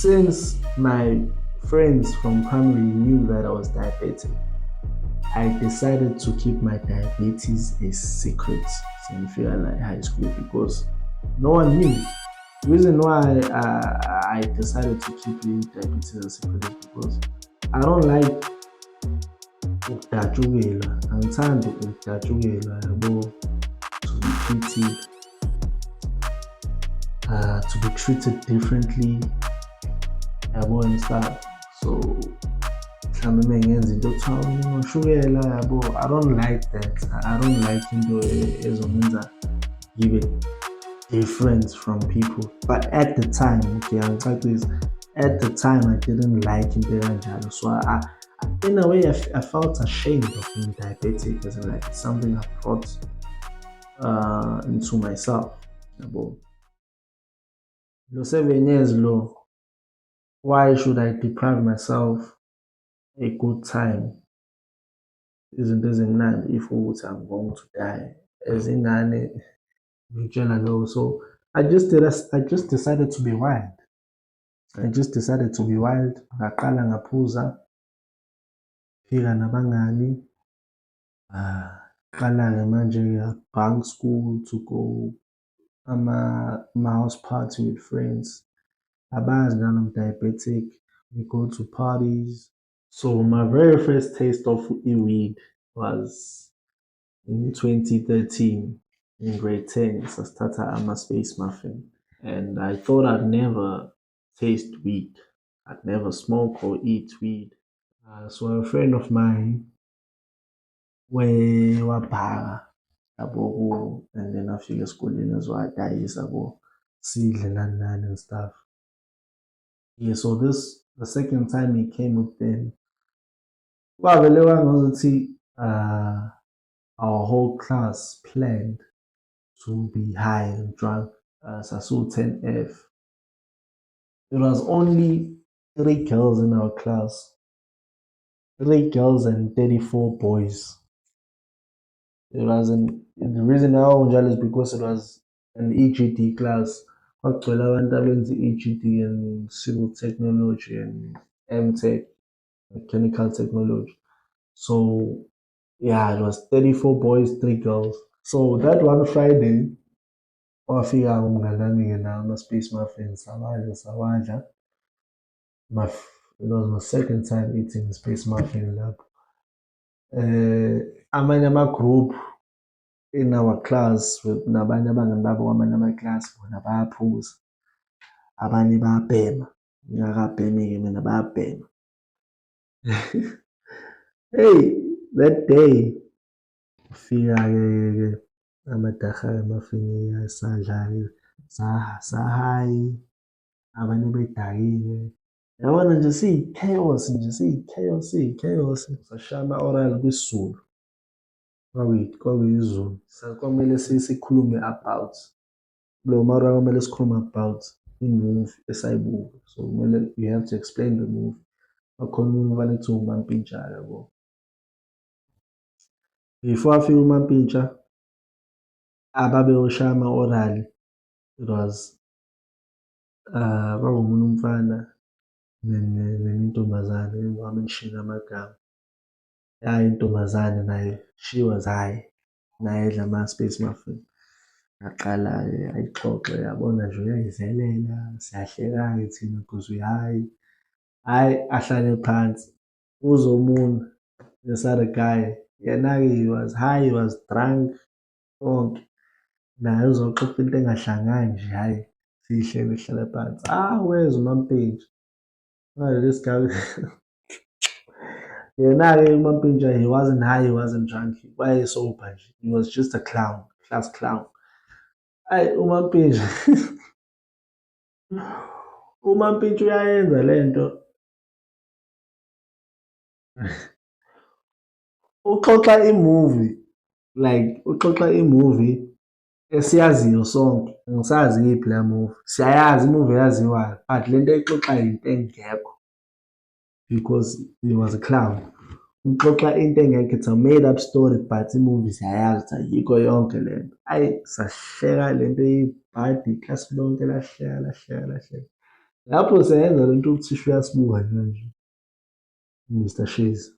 since my friends from primary knew that I was diabetic, I decided to keep my diabetes a secret since like high school because no one knew. The reason why I decided to keep the diabetes a secret is because I don't like ukudatshukelwa. Angithandi ukudatshukelwa yabo, to be treated differently yabo and stuff. So mhlambe mengenza into ekuthiwa ushukela yabo, I don't like that. I don't like into ezomenza give it difference from people. But at the time, okay, at the time I didn't like into enkanjalo. So I in a way I felt ashamed of being diabetic because like it's something I brought into myself. Yabo. Lo 7 years low, why should I deprive myself a good time? Isn't ezimnandi if ukuthi I'm going to die ezingane ngitshela lo. So I just decided to be wild. Ngaqala ngaphuza, fika nabangani, qala-ke manje bunk school to go house party with friends. Abazi nami I'm diabetic. We go to parties. So my very first taste of weed was in 2013 in grade 10. So I started a space muffin, and I thought I'd never taste weed. I'd never smoke or eat weed. So a friend of mine wabhaka yabo, and then afika esikoleni azwadayisa yabo, sidle nani nani and stuff. Yeah, so the second time he came with them, kwavele kwangazuthi our whole class planned to be high and drunk. Sasu 10F. There was only 3 girls in our class. 3 girls and 34 boys. The reason I was is because it was an EGD class. Kwagcwele abantu abenza EGD and civil technology and MTech, mechanical technology. So yeah, it was 34 boys, 3 girls. So that one Friday, wafika umnganami-ke nawo ama-space muffins, sawadla. It was my second time eating space muffin lapho. Amanye ama-group in our class with nabanye abangani babo kwamanye ama-class bona bayaphuza, abanye bayabhema. Ngingakabhemi-ke mina, bayabhema. Hey, that day kufika-ke amadaha amafini sadla-ke sahayi, abanye bedakile. Yabona nje siyi-chaos siyi-chaos. Sashaya ama-oral kwisiZulu, kwakuyisiZulu. Kwamele sikhulume about kulowo ma-oral kwamele sikhulume about i-movie esayibuka. So kumele we have to explain the movie. Wakhona umuntu vane kuthiwa uMampintsha-ke yabo. Before afika uMampintsha, ababeyoshaya ama-oral, it was kwakungomunye umfana nenye intombazane, engingawamenshini amagama. Intombazane naye, she was high, naye edla ama-space muffin. Ngaqala-ke ayixoxe, yabona nje uyayizelela, siyahleka-ke thina because we-high. Hhayi, ahlale phansi, uze omunye, this other guy, yena-ke he was high, he was drunk, konke. Naye uzoxoxa into engahlangani nje, hhayi, sihlale phansi. Where's uMampintsha? This guy, yena-ke uMampintsha, he wasn't high, he wasn't drunk, wayesober nje. He was just a clown, class clown. Hhayi, uMampintsha, uMampintsha uyayenza le nto. Uxoxa imovie esiyaziyo sonke. Angisazi iyiphi leya movie. Siyayazi imovie eyaziwayo, but le nto ayixoxayo into engekho because he was a clown. Uxoxa into engekho, it's a made up story, but imovie siyayazi ukuthi ayikho yonke le nto. Hhayi, sahleka le nto ibhadi, iklasi lonke lahleka. Lapho seyenza lento uthisha uyasibuka nje manje, Mr. Shezi.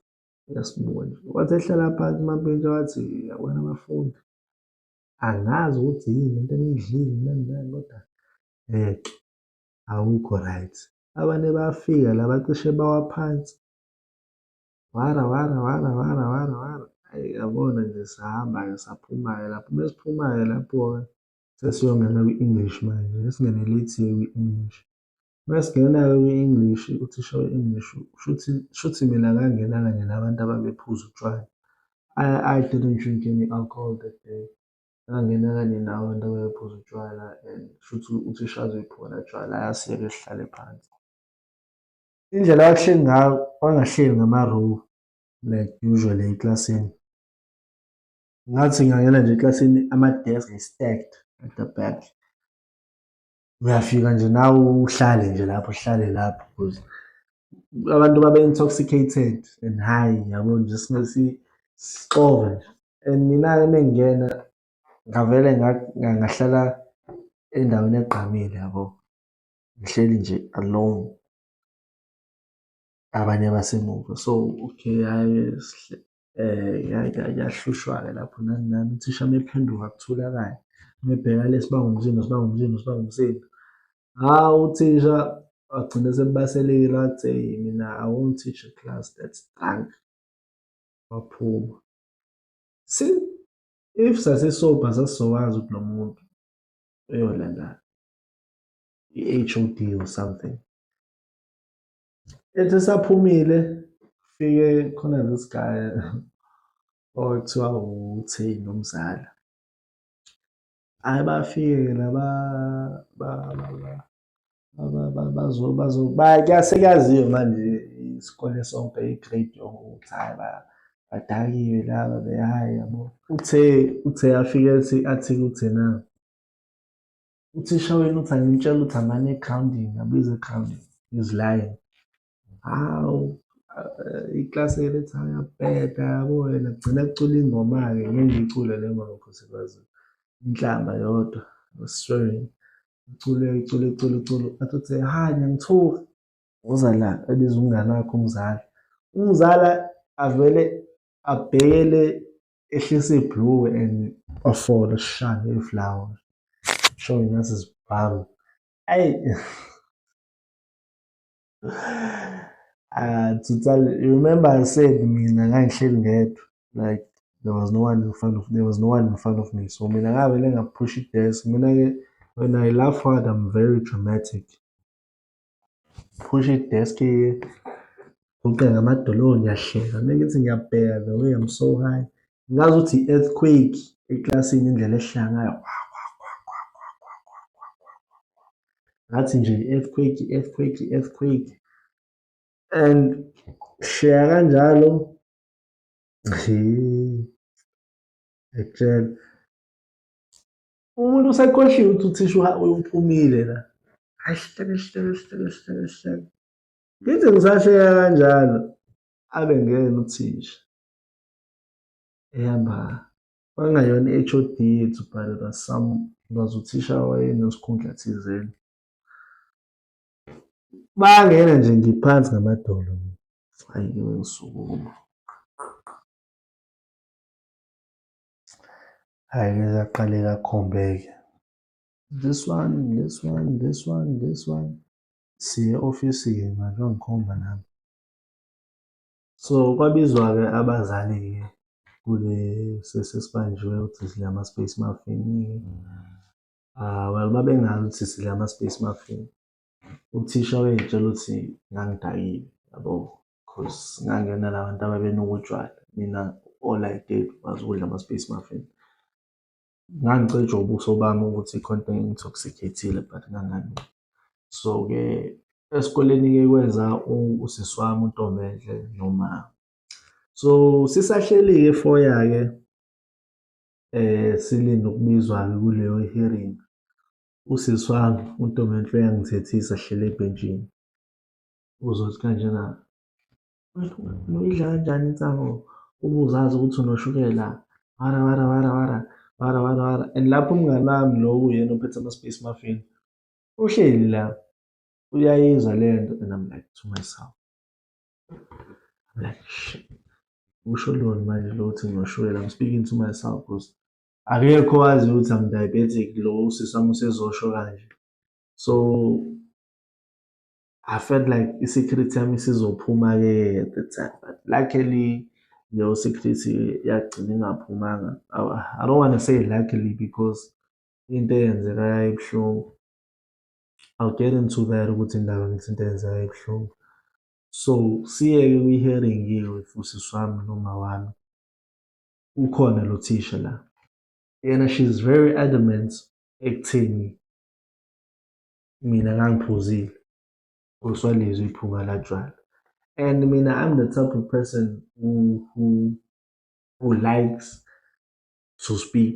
Uyasibuka nje. Wathi ehlala phansi emabhentshi wathi, yabona abafundi, angazi ukuthi yini into eniyidlile nani nani kodwa awukho right. Abanye bayafika la bacishe bawa phansi. Wara. Hhayi yabona nje sahamba-ke saphuma-ke lapho. Mesiphumayo lapho-ke sesiyongena kwi-English manje. Esingene late-ke kwi-English. Masingena-ke kwi-English, uthisha we-English, shuthi mina ngangingenanga kanye nabantu ababephuza utshwala. I didn't drink any alcohol that day. Ngangena kanye nabantu ababephuza utshwala and shuthi uthisha azoyiphula tshwala ayasiyeke sihlale phansi. Indlela wakuhleli ngayo, wangahleli ngama-row like usually eklasini. Ngathi ngingangena nje eklasini ama-desk stacked at the back. Uyafika nje nawe uhlale nje lapho, uhlale lapho because abantu babe-intoxicated and high yabo nje sixove nje. And mina-ke mengingena ngavele ngahlala endaweni egqamile yabo. Ngihleli nje alone, abanye basemuva. So okay, hhayi yahlushwa-ke lapho nani nani. Uthisha mephenduka akuthulakali. Mebheka le sibanga umsindo. Hawu uthisha wagcina esebaselekile wathi, hey, mina I won't teach a class that's drunk. Waphuma. See, if sasisober sasizokwazi ukuthi lo muntu uyolanda i-HOD or something. Ethi saphumile, kufike khona this guy okuthiwa uTheni nomzala. Hhayi bafike la sekuyaziwa manje isikole sonke i-grade yonke ukuthi hhayi badakiwe laba hhayi yabo. Uthe afike athi kuthena, uthisha wenu uthi angimtshela ukuthi amane e-grounding, abize e-grounding, he's lying. Hawu, iklasi-ke lethi ayabheda yabo wena, kugcina kucula ingoma-ke, ngeke ngiyicule le ngoma Nkosikazi. Inhlamba yodwa, I was swearing. Icule. Athi uthi, hhayi ngiyangithuka. Uza la ebiza umngani wakhe umzala. Umzala avele abhekele ehlise ibhluku and wafola sha ngey'flawa. Showing us his bum. Ayi. To tell you, remember I said mina ngangihleli ngedwa, like there was no one in front of me. So mina ngavele ngaphush i-desk. Mina-ke when I laugh hard, I'm very dramatic. Push i-desk-ke, uce ngamadolo ngiyahleka. Uma ngithi ngiyabheka the way I'm so high. Ngazi ukuthi i-earthquake eklasini indlela ehleka ngayo. Ngathi nje i-earthquake. And share kanjalo, ekutshela umuntu usekhohliwe ukuthi uthisha uphumile la. Hayi sihleke. Ngithi ngisasheka kanjalo, abe ngena uthisha ehamba, kwakungayona i-HOD yethu but it was uthisha wayenesikhundla thizeni. Bangena nje ngiphansi ngamadolo. Hhayi ngisukuma. Hhayi-ke zaqale kakhombeke. This one. Siye ofisi-ke manje wangikhomba nami. So kwabizwa-ke abazali-ke kule sesibanjiwe ukuthi sidle ama-space muffin. Well babengazi ukuthi sidle ama-space muffin. Uthisha wayengitshela ukuthi ngangidakile yabo because ngangena la bantu ababenuka utshwala. Mina all I did was ukudla ama-space muffin. Ngangicijwa ubuso bami ukuthi khona into engi-intoxicate-ile but nganganuki. So-ke esikoleni-ke kweza usisi wami uNtombedle noma. So sisahleli-ke efoya-ke silinde ukubizwa-ke kuleyo hearing. Usisi wami uNtombedle uyangithethisa sihleli ebhentshini. Uzothi kanjena, wena uyidla kanjani insango uma uzazi ukuthi unoshukela? Wara. And lapho umngani wami lo uyena ophethe ama-space muffin uhleli la. uyayizwa le nto, and I'm like to myself, I'm like, shit, usho loni manje lo uthi nginoshukela. I'm speaking to myself because akekho owazi ukuthi I'm diabetic, lo usisi wami usezosho kanje. So I felt like i-secret yami isizophuma-ke at the time, but luckily leyo secret yagcina ingaphumanga. I don't want to say luckily because into eyenzekayo ibuhlungu. I'll get into that ukuthi indaba ngithi into eyenzekayo ibuhlungu. So siye-ke kwi-hearing-ke with usisi wami noma wami. Ukhona lo thisha la. Yena she's very adamant ekutheni mina ngangiphuzile uswalizwe iphunga latshwala. And mina, I'm the type of person who likes to speak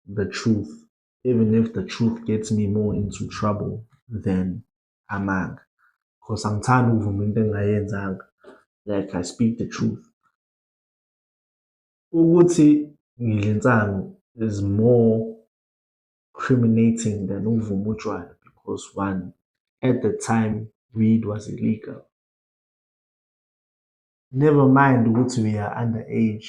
the truth, even if the truth gets me more into trouble than amanga. Because angithandi ukuvuma into engingayenzanga. Like I speak the truth. Ukuthi ngidla insangu is more criminating than ukuvuma utshwala because one, at the time, weed was illegal. Never mind ukuthi we are underage.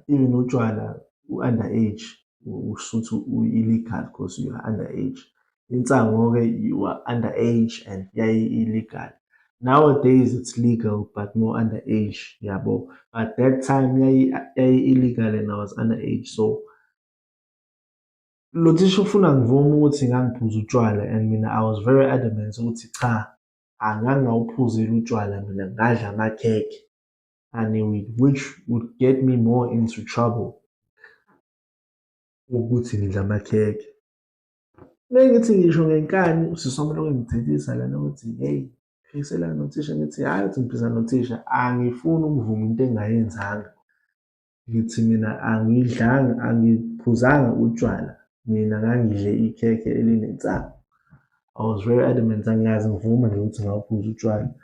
Even utshwala underage ushuthi illegal because you are underage. Insango-ke you are underage and illegal. Nowadays it's legal but more underage, yabo. At that time illegal and I was underage. So lo thisha ufuna ngivume ukuthi ngangiphuza utshwala and mina I was very adamant ukuthi cha, angangawuphuzile utshwala, mina ngadla amakhekhe and which would get me more into trouble ukuthi ngidla amakhekhe. Mengithi ngisho ngenkani usisi wami lokho engithethisa lana ukuthi hey, phikisela nothisha, ngithi hhayi ukuthi ngiphikisana nothisha, angifuni ukuvuma into engingayenzanga. Ngithi mina angiphuzanga utshwala, mina ngangidle ikhekhe elinensangu. I was very adamant, angikaze ngivume nje ukuthi ngawuphuza utshwala.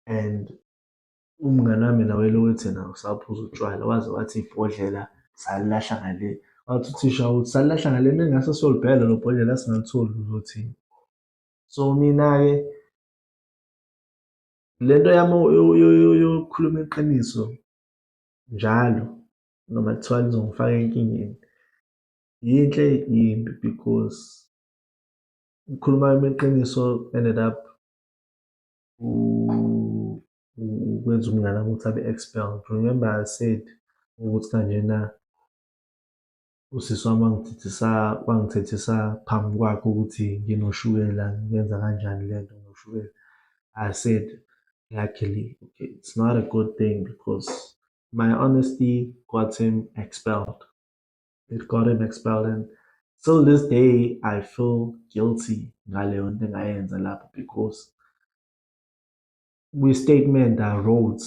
And umngani wami nawe lo ethi yena usaphuza utshwala waze wathi ibhodlela salilahla ngale. Wathi uthisha uthi salilahla ngale, mengase siyolibhela lo bhodlela singalitholi uzothini. So mina-ke le nto yami yokukhuluma iqiniso njalo noma kuthiwa lizongifaka enkingeni, yinhle yimbi because ukukhuluma iqiniso ended up ukwenza umngani wami ukuthi abe-expelled. Remember I said ukuthi kanjena usisi wami wangithethisa phambi kwakhe ukuthi nginoshukela, ngenza kanjani le nto nginoshukela. I said, luckily, okay, it's not a good thing because my honesty got him expelled. It got him expelled, and till this day I feel guilty ngaleyo nto engayenza lapho because kwi-statement I wrote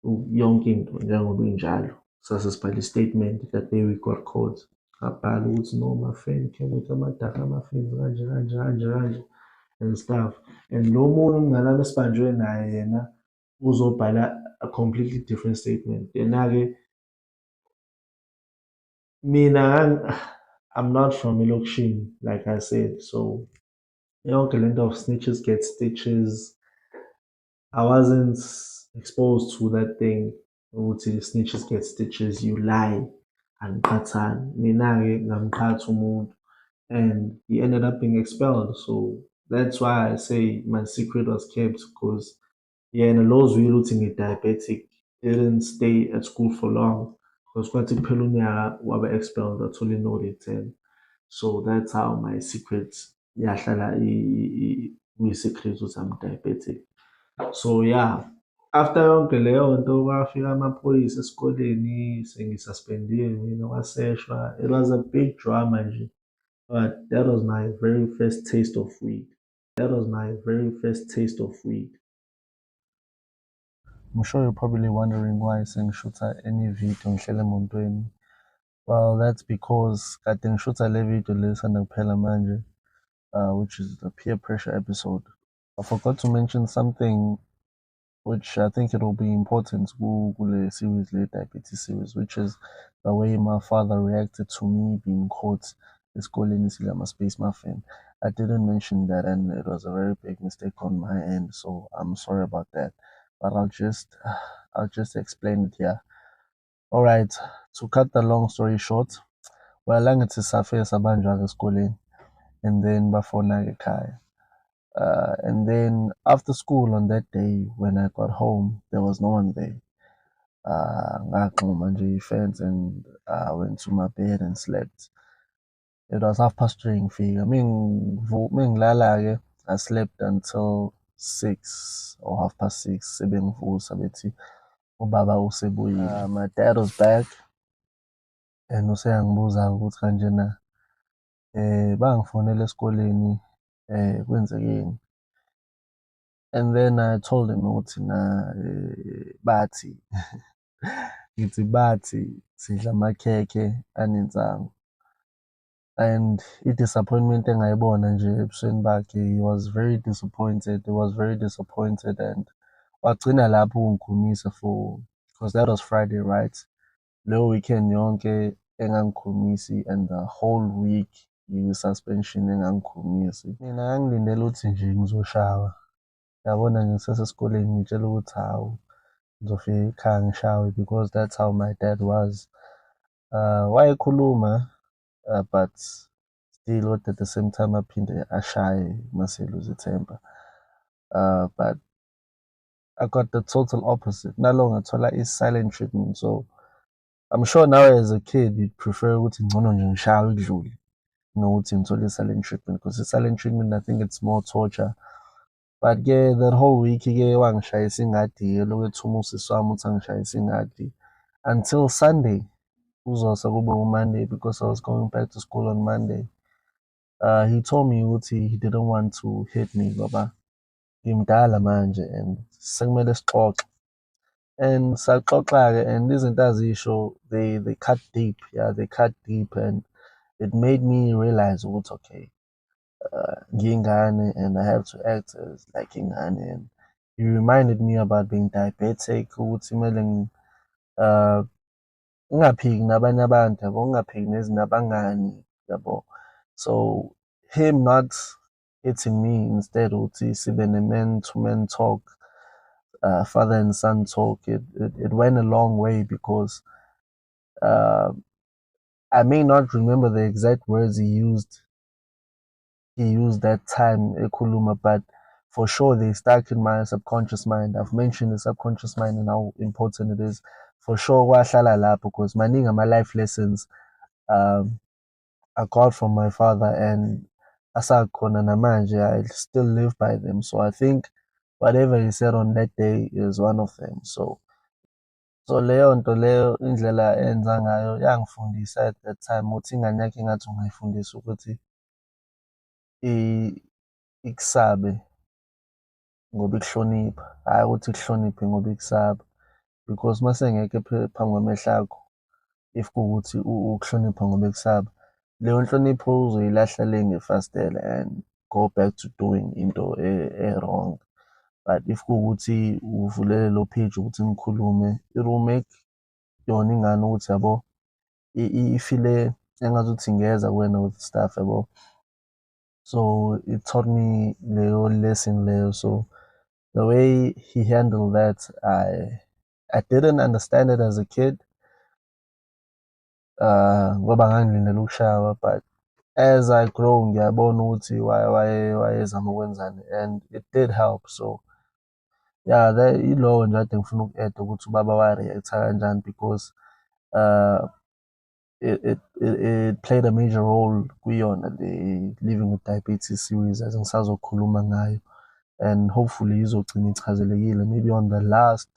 yonke into njengoba injalo. Sasesibhala i-statement that day we got caught. Ngabhala ukuthi no, my friend came with amadaka ama-fins kanje kanje kanje kanje and stuff. And lo munye umngani wami esibanjwe naye yena uzobhala a completely different statement. Yena-ke mina I'm not from elokishini, like I said, so yonke le nto of snitches get stitches, I wasn't exposed to that thing ukuthi snitches get stitches, you lie, angiphathani. Mina-ke ngamqhatha umuntu and he ended up being expelled. So that's why I say my secret was kept because yena lo ozwile ukuthi ngi-diabetic didn't stay at school for long because kwathi kuphela unyaka waba-expelled, wathola i-no return. So that's how my secret yahlala kuyi-secret ukuthi I'm diabetic. So yeah, after yonke leyo nto kwafika amaphoyisa esikoleni sengisuspendiwe mina, kwaseshwa. It was a big drama nje. But that was my very first taste of weed. That was my very first taste of weed. I'm sure you're probably wondering why sengishuta any video ngihlele emontweni. Well, that's because kade ngishuta le video lesanda kuphela manje, which is the peer pressure episode. I forgot to mention something which I think it will be important kule series, the diabetes series, which is the way my father reacted to me being caught esikoleni sidla ama-space muffin. I didn't mention that, and it was a very big mistake on my end, so I'm sorry about that. But I'll just explain it here. All right, to cut the long story short, well, angithi safe sabanjwa esikoleni, and then bafona ekhaya. And then after school on that day, when I got home, there was no one there. Ngaxhuma nje ifence and I went to my bed and slept. It was 3:30 ngifika. Mengilala-ke, I slept until 6 or 6:30. Sebengivusa bethi ubaba usebuyile. My dad was back and useyangibuza ukuthi kanjena bangifonela esikoleni kwenzekeni. And then I told him ukuthi bathi ngithi bathi sidla amakhekhe anensangu. And i-disappointment engayibona nje ebusweni bakhe, he was very disappointed. He was very disappointed and wagcina lapho ungikhulumisa for, because that was Friday, right? Leyo weekend yonke engangikhulumisi and the whole week i-suspension engangikhulumisi. Mina ngangilindele ukuthi nje ngizoshawa. Yabona ngisasesikoleni ngitshela ukuthi hawu ngizofika ekhaya ngishawe, because that's how my dad was. Wayekhuluma but still at the same time aphinde ashaye mase lose ithemba. But I got the total opposite. Nalo ngathola i-silent treatment. So I'm sure now as a kid you'd prefer ukuthi ngcono nje ngishawe kudlule nokuthi ngithole i-silent treatment, because i-silent treatment I think it's more torture. But ke that whole week ke wangishayisa ingadi, lokhu ethuma usisi wami ukuthi angishayisa ingadi until Sunday. Kuzosa kube Monday, because I was going back to school on Monday. He told me ukuthi he didn't want to hit me ngoba ngimdala manje and sekumele sixoxe. And saxoxa-ke, and izinto azisho they cut deep. Yeah, they cut deep, and it made me realize ukuthi okay, ngiyingane and I have to act as like ingane. And he reminded me about being diabetic, ukuthi kumele ungaphiki nabanye abantu yabo, ungaphiki nabangani yabo. So him not hitting me, instead ukuthi sibe ne-man to man talk, father and son talk, it went a long way, because I may not remember the exact words he used that time ekhuluma, but for sure they stuck in my subconscious mind. I've mentioned the subconscious mind and how important it is. For sure kwahlala lapho, because maningi my life lessons I got from my father, and asakhona namanje I still live by them. So I think whatever he said on that day is one of them. So leyo nto leyo, indlela enza ngayo yangifundisa at that time ukuthi ingane yakhe engathi ungayifundisa ukuthi ikusabe ngoba ikuhlonipha, hhayi ukuthi ikuhloniphe ngoba ikusaba. Because masengekho phambi kwamehlo akho, if kuwukuthi ukuhlonipha ngoba ekusaba, leyo nhlonipho uzoyilahla le ngefastela and go back to doing into wrong. But if kuwukuthi uvulele lo page ukuthi ngikhulume, it will make yona ingane ukuthi yabo ifile engazuthi ngeza kuwena with stuff yabo. So it taught me leyo lesson leyo. So the way he handled that, I didn't understand it as a kid, ngoba ngangilindele ukushawa, but as I grow ngiyabona ukuthi wayezama ukwenzani, and it did help. So yeah, ilowo nje ade ngifuna uku-add ukuthi ubaba wa-react-a kanjani, because it played a major role kuyona the Living with Diabetes series as ngisazokhuluma ngayo, and hopefully izogcina ichazelekile maybe on the last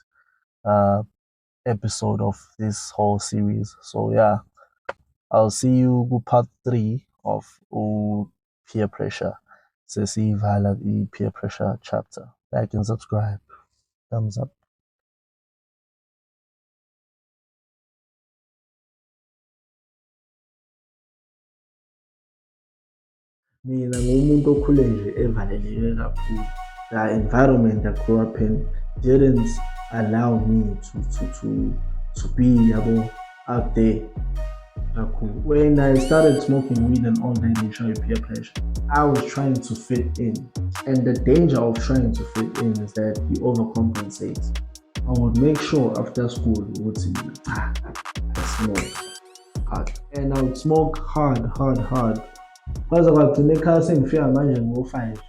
episode of this whole series. So yeah, I'll see you ku part 3 of peer pressure. Sesiyivala i-peer pressure chapter. Like and subscribe. Thumbs up. Mina ngumuntu okhule nje evaleleke kakhulu. The environment I grew up in didn't allow me to be yabo out there. Cool. When I started smoking weed and all that, they show you peer pressure. I was trying to fit in, and the danger of trying to fit in is that you overcompensate. I would make sure after school, would see I smoke hard, and I would smoke hard. Because about to make us in fear, imagine go 5.